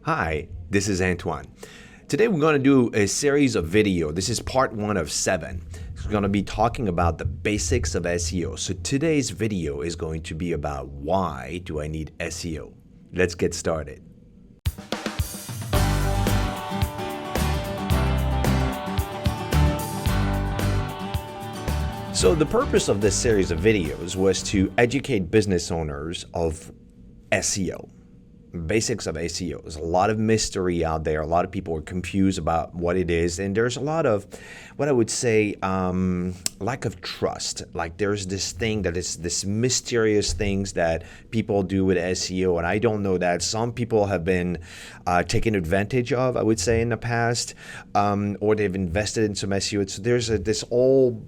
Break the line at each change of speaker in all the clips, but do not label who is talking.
Hi, this is Antoine. Today we're going to do a series of video. This is part 1 of 7. We're going to be talking about the basics of SEO. So today's video is going to be about why do I need SEO? Let's get started. So the purpose of this series of videos was to educate business owners of SEO. Basics of SEO. There's a lot of mystery out there. A lot of people are confused about what it is. And there's a lot of, what I would say, lack of trust. Like there's this thing that is this mysterious things that people do with SEO. And I don't know that. Some people have been taken advantage of, I would say, in the past, or they've invested in some SEO. So there's this whole,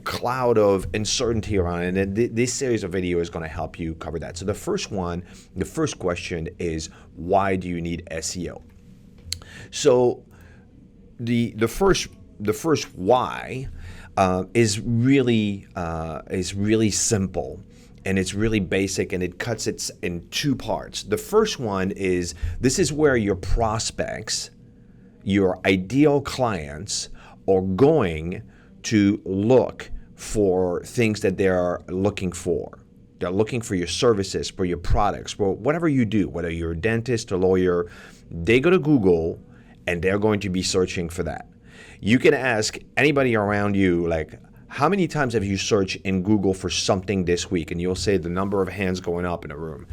cloud of uncertainty around it. And this series of video is going to help you cover that. So the first question is, why do you need SEO? So the first why is really simple, and it's really basic, and it cuts it in 2 parts. The first one is, this is where your prospects, your ideal clients, are going to look for things that they're looking for. They're looking for your services, for your products, for whatever you do, whether you're a dentist or lawyer. They go to Google and they're going to be searching for that. You can ask anybody around you, like, how many times have you searched in Google for something this week? And you'll say the number of hands going up in a room.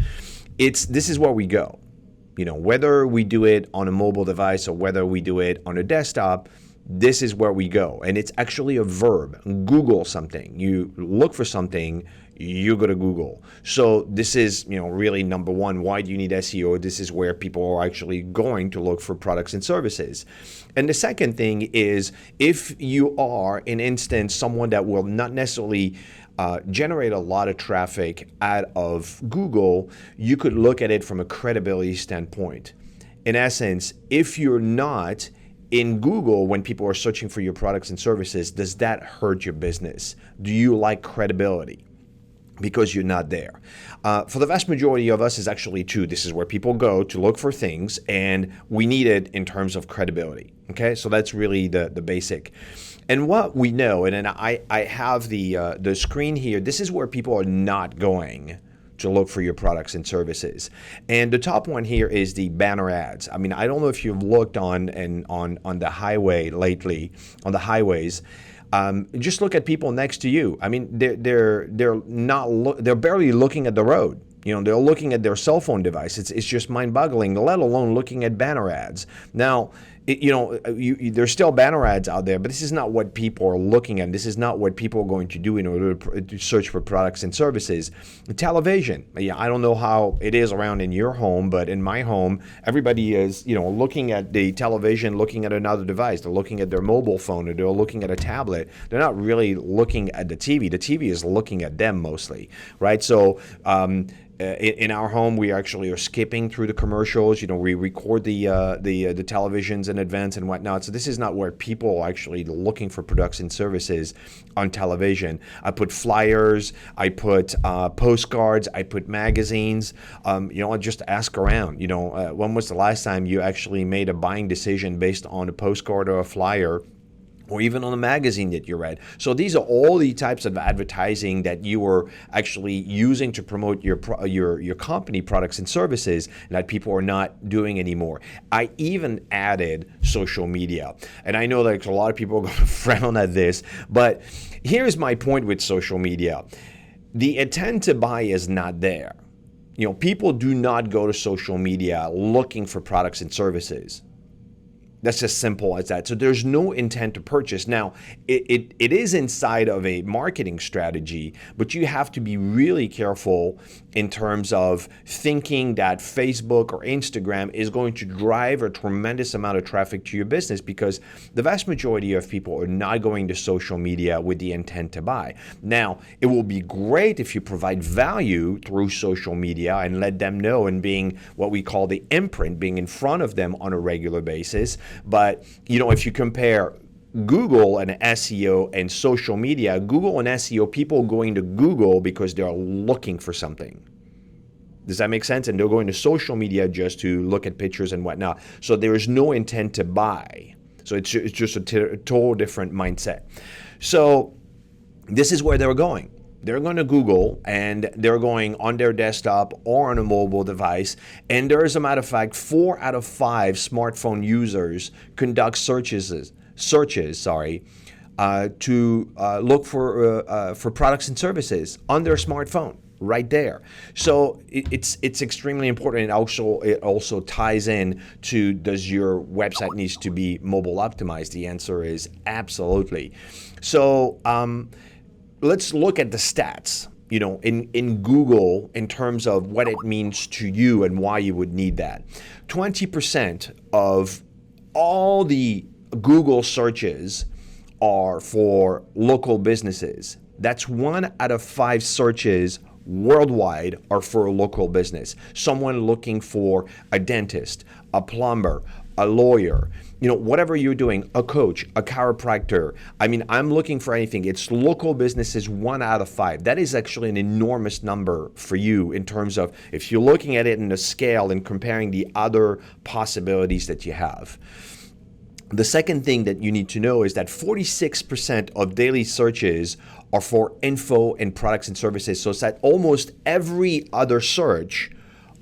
This is where we go. Whether we do it on a mobile device or whether we do it on a desktop, this is where we go. And it's actually a verb. Google something. You look for something, you go to Google. So this is, really number one. Why do you need SEO? This is where people are actually going to look for products and services. And the second thing is, if you are, in instance, someone that will not necessarily generate a lot of traffic out of Google, you could look at it from a credibility standpoint. In essence, if you're not in Google when people are searching for your products and services, does that hurt your business? Do you lack credibility because you're not there? For the vast majority of us, is actually true. This is where people go to look for things, and we need it in terms of credibility. Okay, so that's really the basic. And what we know, and then I have the screen here. This is where people are not going to look for your products and services. And the top one here is the banner ads. I mean, I don't know if you've looked on the highway lately, on the highways. Just look at people next to you. I mean, they're barely looking at the road. They're looking at their cell phone device. It's just mind-boggling, let alone looking at banner ads. Now, there's still banner ads out there, but this is not what people are looking at. This is not what people are going to do in order to search for products and services. Television. I don't know how it is around in your home, but in my home, everybody is, looking at the television, looking at another device. They're looking at their mobile phone, or they're looking at a tablet. They're not really looking at the TV. The TV is looking at them mostly, right? So, in our home, we actually are skipping through the commercials. We record the televisions in advance and whatnot. So this is not where people are actually looking for products and services on television. I put flyers, I put postcards, I put magazines. I just ask around. When was the last time you actually made a buying decision based on a postcard or a flyer, or even on a magazine that you read? So these are all the types of advertising that you are actually using to promote your company products and services that people are not doing anymore. I even added social media. And I know that a lot of people are going to frown at this, but here's my point with social media. The intent to buy is not there. People do not go to social media looking for products and services. That's as simple as that. So there's no intent to purchase. Now, it is inside of a marketing strategy, but you have to be really careful in terms of thinking that Facebook or Instagram is going to drive a tremendous amount of traffic to your business, because the vast majority of people are not going to social media with the intent to buy. Now, it will be great if you provide value through social media and let them know, and being what we call the imprint, being in front of them on a regular basis. But, if you compare Google and SEO and social media, Google and SEO, people going to Google because they're looking for something. Does that make sense? And they're going to social media just to look at pictures and whatnot. So there is no intent to buy. So it's just a total different mindset. So this is where they're going. They're going to Google, and they're going on their desktop or on a mobile device. And there is, a matter of fact, 4 out of 5 smartphone users conduct searches, to look for products and services on their smartphone right there. So it's extremely important. And it also ties in to, does your website needs to be mobile optimized? The answer is absolutely. So let's look at the stats, in Google, in terms of what it means to you and why you would need that. 20% of all the Google searches are for local businesses. That's 1 out of 5 searches worldwide are for a local business. Someone looking for a dentist, a plumber, a lawyer, whatever you're doing, a coach, a chiropractor. I'm looking for anything. It's local businesses, 1 out of 5. That is actually an enormous number for you in terms of, if you're looking at it in a scale and comparing the other possibilities that you have. The second thing that you need to know is that 46% of daily searches are for info and products and services. So it's that almost every other search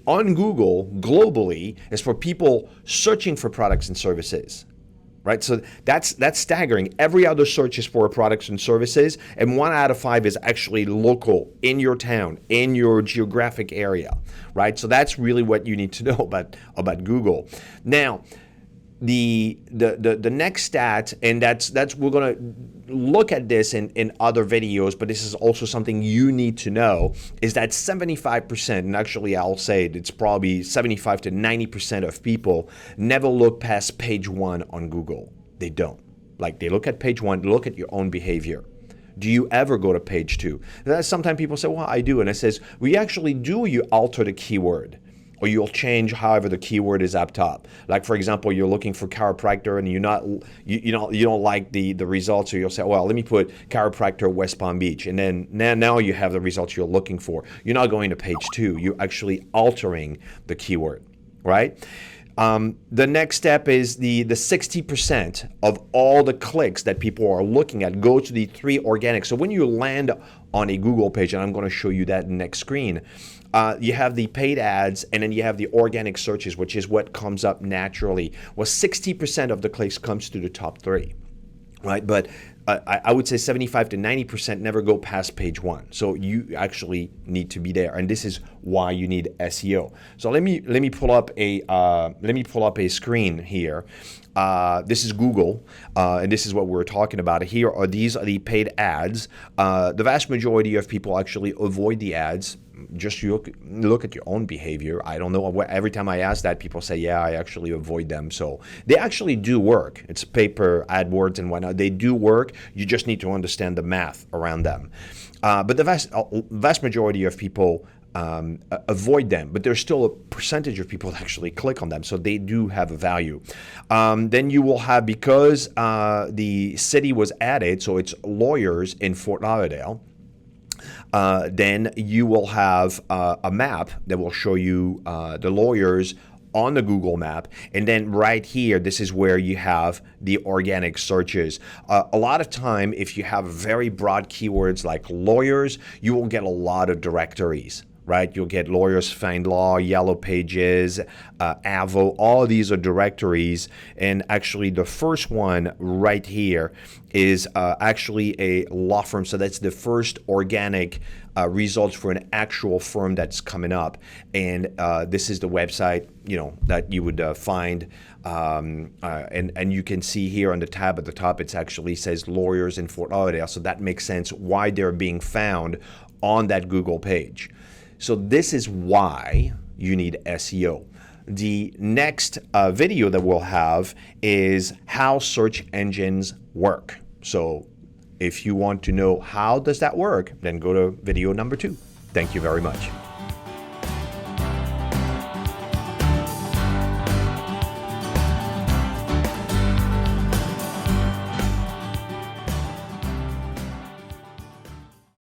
on Google globally is for people searching for products and services, right? So that's staggering. Every other search is for products and services, and 1 out of 5 is actually local, in your town, in your geographic area, right? So that's really what you need to know about Google. Now, the next stat, and that's we're going to look at this in other videos, but this is also something you need to know, is that 75%, and actually I'll say it's probably 75 to 90% of people never look past page 1 on Google. They don't. Like, they look at page 1, look at your own behavior. Do you ever go to page 2? Sometimes people say, well, I do. And it says, well, you alter the keyword, or you'll change however the keyword is up top. Like, for example, you're looking for chiropractor and you don't like the results, so you'll say, well, let me put chiropractor West Palm Beach, and then now you have the results you're looking for. You're not going to page 2. You're actually altering the keyword, right? The next step is the 60% of all the clicks that people are looking at go to the 3 organic. So when you land on a Google page, and I'm going to show you that in the next screen, you have the paid ads, and then you have the organic searches, which is what comes up naturally. Well, 60% of the clicks comes to the top 3, right? But I would say 75 to 90% never go past page 1. So you actually need to be there, and this is why you need SEO. So let me pull up a screen here. This is Google, and this is what we're talking about. These are the paid ads. The vast majority of people actually avoid the ads. Just look at your own behavior. I don't know. Every time I ask that, people say, yeah, I actually avoid them. So they actually do work. It's paper, AdWords, and whatnot. They do work. You just need to understand the math around them. But the vast majority of people avoid them, but there's still a percentage of people that actually click on them, so they do have a value. Then you will have, because the city was added, so it's lawyers in Fort Lauderdale, then you will have a map that will show you the lawyers on the Google map. And then right here, this is where you have the organic searches. A lot of time, if you have very broad keywords like lawyers, you will get a lot of directories, right? You'll get Lawyers Find Law, Yellow Pages, Avo. All of these are directories. And actually, the first one right here is actually a law firm. So that's the first organic results for an actual firm that's coming up. And this is the website, that you would find. And you can see here on the tab at the top, it actually says lawyers in Fort Lauderdale. So that makes sense why they're being found on that Google page. So this is why you need SEO. The next video that we'll have is how search engines work. So if you want to know how does that work, then go to video number 2. Thank you very much.